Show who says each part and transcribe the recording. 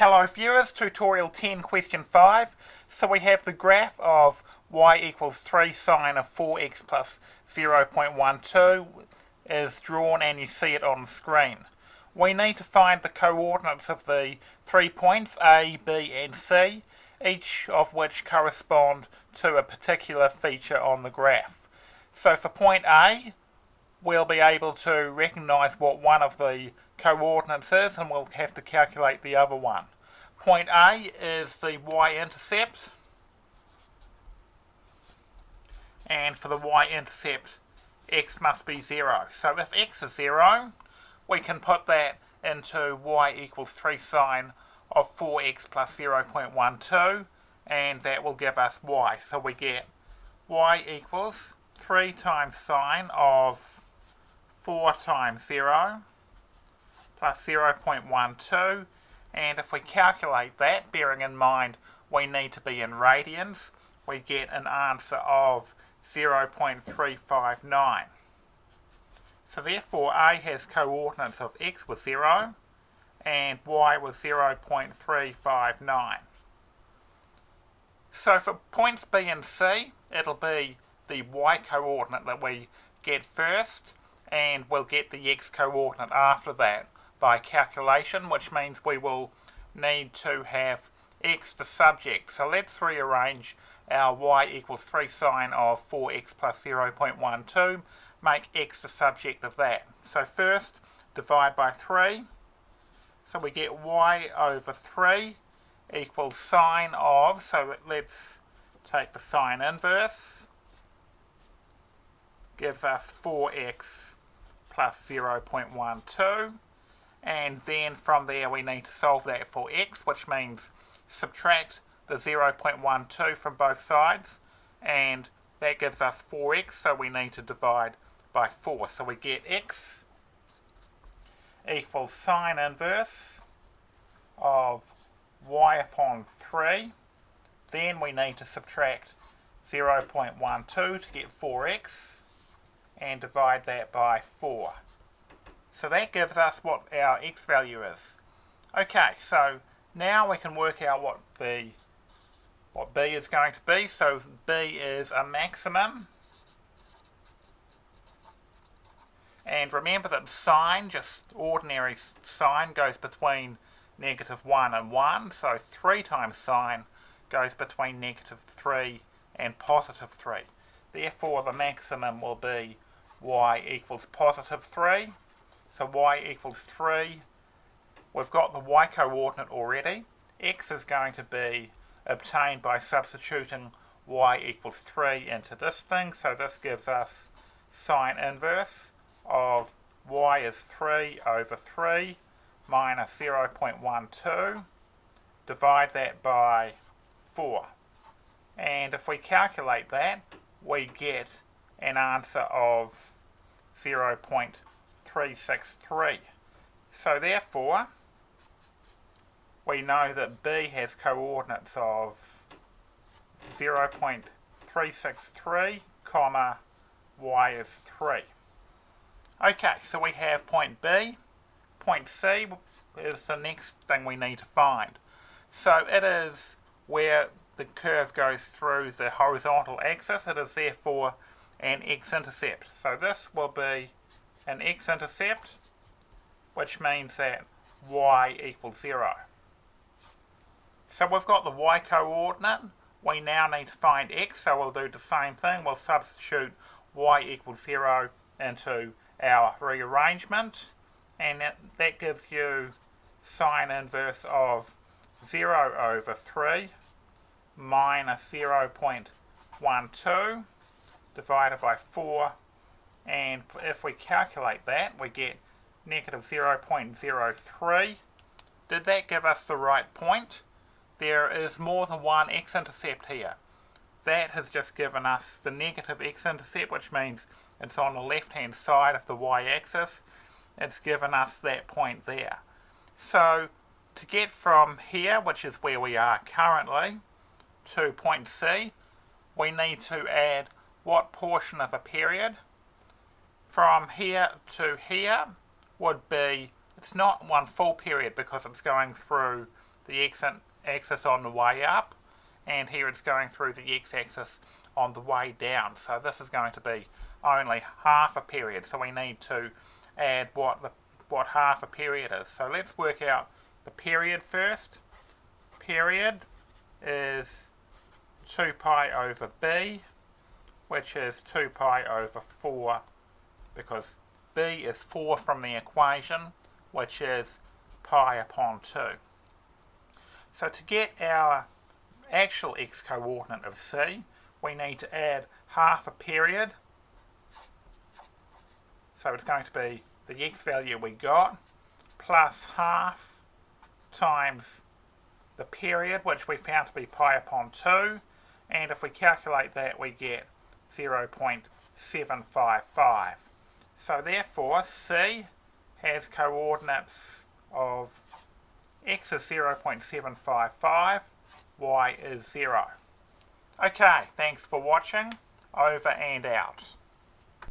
Speaker 1: Hello viewers, tutorial 10 question 5. So we have the graph of y equals 3 sine of 4x plus 0.12 is drawn and you see it on the screen. We need to find the coordinates of the 3 points A, B and C, each of which correspond to a particular feature on the graph. So for point A, we'll be able to recognise what one of the coordinates is and we'll have to calculate the other one. Point A is the y-intercept, and for the y-intercept x must be 0. So if x is 0, we can put that into y equals 3 sine of 4x plus 0.12, and that will give us y. So we get y equals 3 times sine of 4 times 0 plus 0.12, and if we calculate that, bearing in mind we need to be in radians, we get an answer of 0.359. So therefore A has coordinates of x was 0 and y was 0.359. So for points B and C, it'll be the y coordinate that we get first, and we'll get the x coordinate after that by calculation, which means we will need to have x to subject. So let's rearrange our y equals 3 sine of 4x plus 0.12, make x the subject of that. So first, divide by 3. So we get y over 3 equals sine of, so let's take the sine inverse, gives us 4x plus 0.12. And then from there we need to solve that for x, which means subtract the 0.12 from both sides, and that gives us 4x, so we need to divide by 4. So we get x equals sine inverse of y upon 3. Then we need to subtract 0.12 to get 4x and divide that by 4. So that gives us what our x value is. Okay, so now we can work out what B is going to be. So B is a maximum. And remember that sine, just ordinary sine, goes between -1 and 1. So 3 times sine goes between -3 and +3. Therefore the maximum will be y equals +3. So y equals 3. We've got the y coordinate already. X is going to be obtained by substituting y equals 3 into this thing. So this gives us sine inverse of y is 3 over 3 minus 0.12. Divide that by 4. And if we calculate that, we get an answer of 0.363. So therefore, we know that B has coordinates of 0.363, comma, y is 3. Okay, so we have point B. Point C is the next thing we need to find. So it is where the curve goes through the horizontal axis. It is therefore an x-intercept. So this will be an x-intercept, which means that y equals 0. So we've got the y coordinate. We now need to find x, so we'll do the same thing. We'll substitute y equals 0 into our rearrangement, and that gives you sine inverse of 0 over 3 minus 0.12 divided by 4, and if we calculate that, we get negative 0.03. Did that give us the right point? There is more than one x-intercept here. That has just given us the negative x-intercept, which means it's on the left-hand side of the y-axis. It's given us that point there. So to get from here, which is where we are currently, to point C, we need to add what portion of a period? From here to here would be, it's not one full period because it's going through the x-axis on the way up, and here it's going through the x-axis on the way down. So this is going to be only half a period, so we need to add what half a period is. So let's work out the period first. Period is 2 pi over b, which is 2 pi over 4, because b is 4 from the equation, which is pi upon 2. So to get our actual x-coordinate of c, we need to add half a period. So it's going to be the x value we got plus half times the period, which we found to be pi upon 2, and if we calculate that we get 0.755. So therefore c has coordinates of x is 0.755, y is 0. Okay, thanks for watching. Over and out.